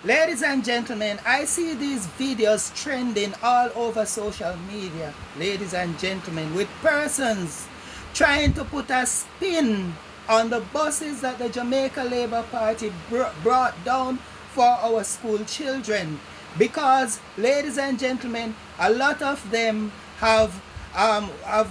Ladies and gentlemen, I see these videos trending all over social media, ladies and gentlemen, with persons trying to put a spin on the buses that the Jamaica Labour Party brought down for our school children. Because, ladies and gentlemen, a lot of them have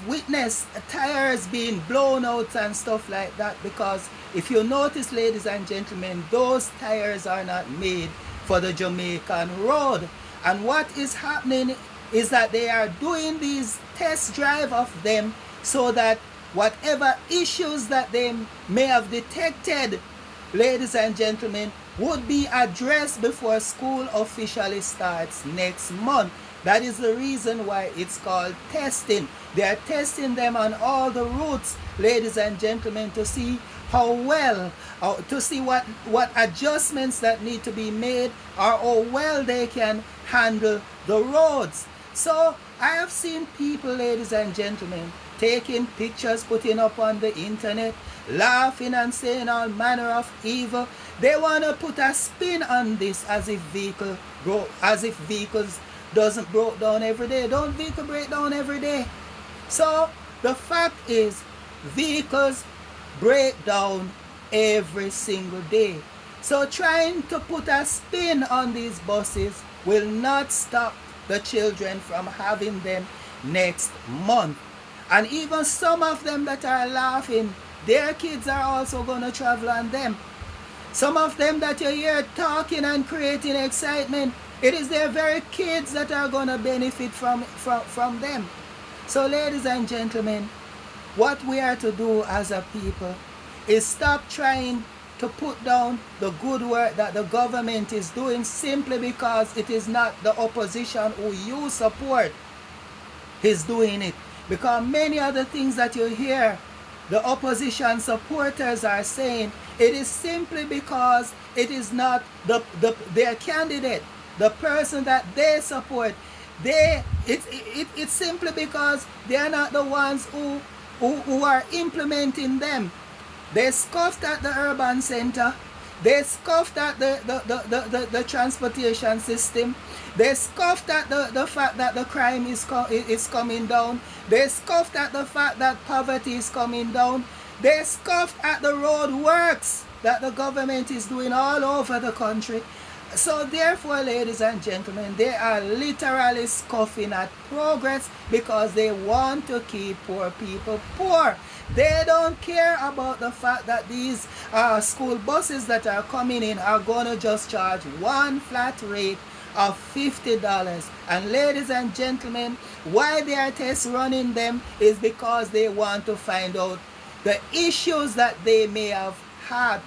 witnessed tires being blown out and stuff like that, because if you notice, ladies and gentlemen, those tires are not made for the Jamaican road. And what is happening is that they are doing these test drive of them so that whatever issues that they may have detected, ladies and gentlemen, would be addressed before school officially starts next month. That is the reason why it's called testing. They are testing them on all the routes, ladies and gentlemen, to see how well, to see what adjustments that need to be made, or how well they can handle the roads. So I have seen people, ladies and gentlemen, taking pictures, putting up on the internet, laughing and saying all manner of evil. They want to put a spin on this as if vehicles doesn't break down every day. Don't vehicle break down every day? So the fact is, vehicles break down every single day. So trying to put a spin on these buses will not stop the children from having them next month. And even some of them that are laughing, their kids are also going to travel on them. Some of them that you hear talking and creating excitement, it is their very kids that are going to benefit from them. So ladies and gentlemen, what we are to do as a people is stop trying to put down the good work that the government is doing simply because it is not the opposition who you support is doing it. Because many other things that you hear the opposition supporters are saying, it is simply because it is not their candidate, the person that they support. It's simply because they are not the ones who are implementing them. They scoffed at the urban center. They scoffed at the transportation system. They scoffed at the fact that the crime is coming down. They scoffed at the fact that poverty is coming down. They scoffed at the road works that the government is doing all over the country. So therefore, ladies and gentlemen, they are literally scoffing at progress because they want to keep poor people poor. They don't care about the fact that these school buses that are coming in are going to just charge one flat rate of $50. And ladies and gentlemen, why they are test running them is because they want to find out the issues that they may have had.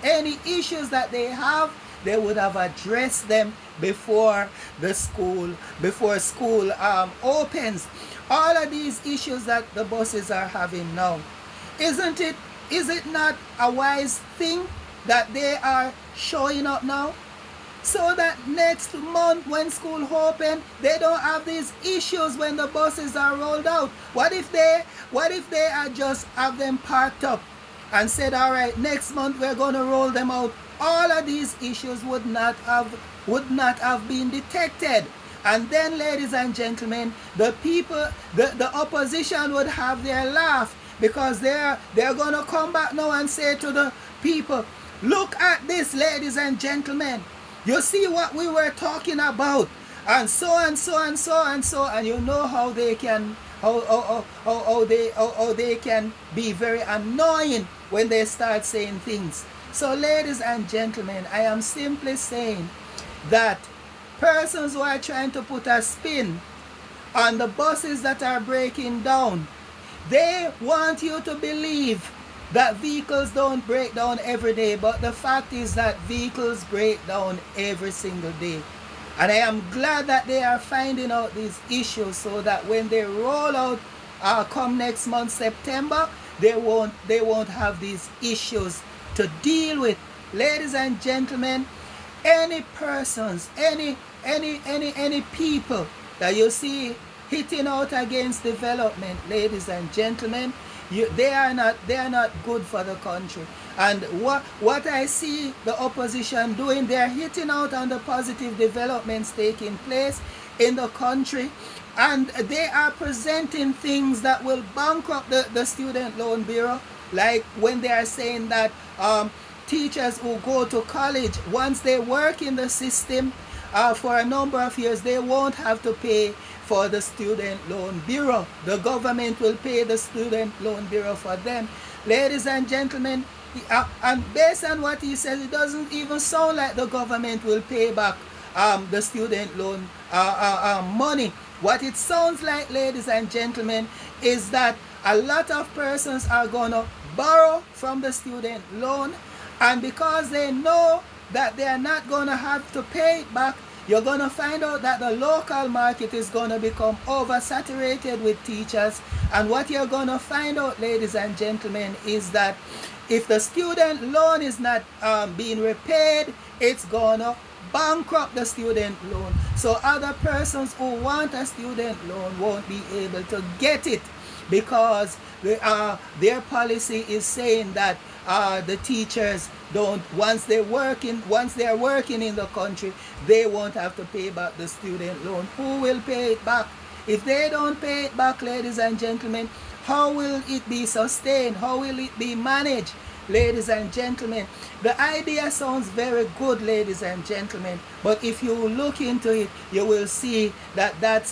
Any issues that they have, they would have addressed them before school opens. All of these issues that the buses are having now, is it not a wise thing that they are showing up now, so that next month when school open, they don't have these issues when the buses are rolled out? What if they are just have them parked up and said, all right, next month we're going to roll them out? All of these issues would not have been detected. And then, ladies and gentlemen, the opposition would have their laugh, because they're going to come back now and say to the people, look at this, ladies and gentlemen. You see what we were talking about, and so and so and so and so, and you know how they can how they can be very annoying when they start saying things. So ladies and gentlemen, I am simply saying that persons who are trying to put a spin on the buses that are breaking down, they want you to believe that vehicles don't break down every day, but the fact is that vehicles break down every single day. And I am glad that they are finding out these issues, so that when they roll out come next month, September, they won't have these issues to deal with. Ladies and gentlemen, any persons, any people that you see hitting out against development, ladies and gentlemen, they are not good for the country. And what I see the opposition doing, they're hitting out on the positive developments taking place in the country, and they are presenting things that will bankrupt the Student Loan Bureau, like when they are saying that teachers who go to college, once they work in the system for a number of years, they won't have to pay for the Student Loan Bureau. The government will pay the Student Loan Bureau for them. Ladies and gentlemen, and based on what he says, it doesn't even sound like the government will pay back the student loan money. What it sounds like, ladies and gentlemen, is that a lot of persons are going to borrow from the student loan, and because they know that they are not going to have to pay it back, you're going to find out that the local market is going to become oversaturated with teachers. And what you're going to find out, ladies and gentlemen, is that if the student loan is not being repaid, it's going to bankrupt the student loan. So other persons who want a student loan won't be able to get it, because their policy is saying that the teachers don't, once they are working in the country, they won't have to pay back the student loan. Who will pay it back? If they don't pay it back, ladies and gentlemen, how will it be sustained? How will it be managed? Ladies and gentlemen, the idea sounds very good, ladies and gentlemen, but if you look into it, you will see that that's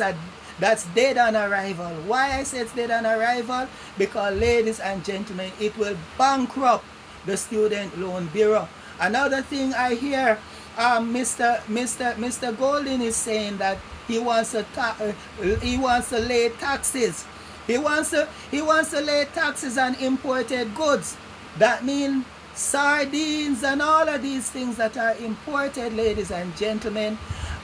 dead on arrival. Why I say it's dead on arrival? Because, ladies and gentlemen, it will bankrupt the Student Loan Bureau. Another thing I hear, Mr. Golden is saying that he wants to lay taxes. He wants to lay taxes on imported goods. That means sardines and all of these things that are imported, ladies and gentlemen,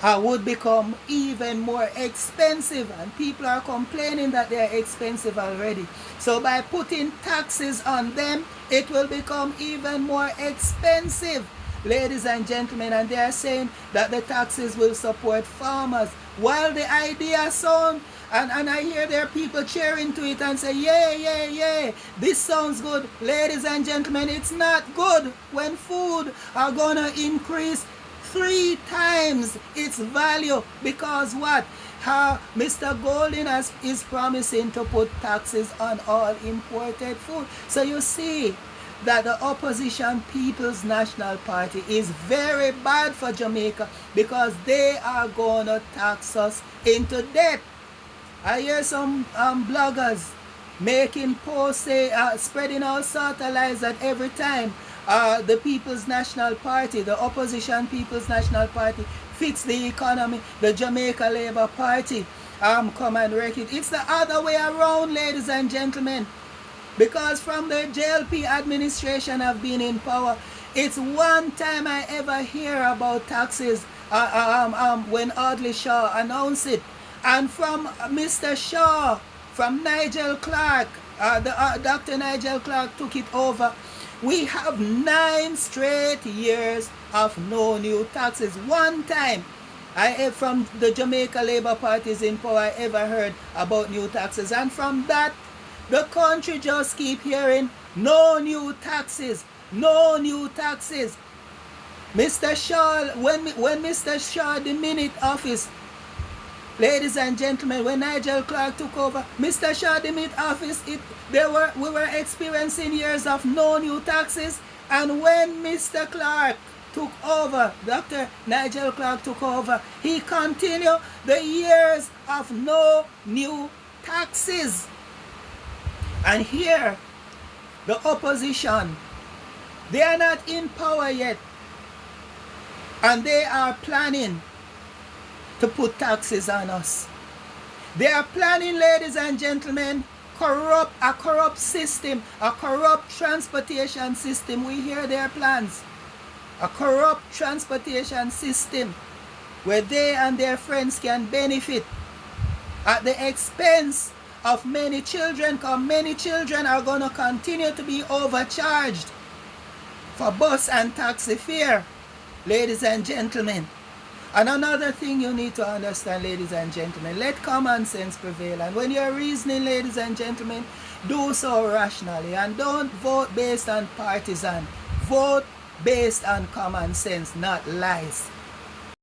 would become even more expensive, and people are complaining that they are expensive already. So by putting taxes on them, it will become even more expensive, ladies and gentlemen. And they are saying that the taxes will support farmers. While the idea sounds, and I hear there are people cheering to it and say, yeah, this sounds good. Ladies and gentlemen, it's not good when food are going to increase 3 times its value. Because what? How Mr. Golden is promising to put taxes on all imported food. So you see that the opposition People's National Party is very bad for Jamaica, because they are going to tax us into debt. I hear some bloggers making posts, spreading all sort of lies that every time the People's National Party, the opposition People's National Party, fix the economy, the Jamaica Labour Party come and wreck it. It's the other way around, ladies and gentlemen. Because from the JLP administration have been in power, it's one time I ever hear about taxes when Audley Shaw announced it. And from Mr. Shaw, from Nigel Clark, Dr. Nigel Clark took it over. We have 9 straight years of no new taxes. One time, from the Jamaica Labour Parties in power, I ever heard about new taxes. And from that, the country just keep hearing no new taxes, no new taxes. Mr. Shaw, when Mr. Shaw diminished office, ladies and gentlemen, when Nigel Clark took over, Mr. Shaw diminished office, we were experiencing years of no new taxes. And when Mr. Clark took over, Dr. Nigel Clark took over, he continued the years of no new taxes. And here, the opposition, they are not in power yet, and they are planning to put taxes on us. They are planning, ladies and gentlemen, a corrupt system, a corrupt transportation system. We hear their plans. A corrupt transportation system where they and their friends can benefit at the expense of many children, because many children are going to continue to be overcharged for bus and taxi fare, ladies and gentlemen. And another thing you need to understand, ladies and gentlemen, let common sense prevail. And when you're reasoning, ladies and gentlemen, do so rationally. And don't vote based on partisan. Vote based on common sense, not lies.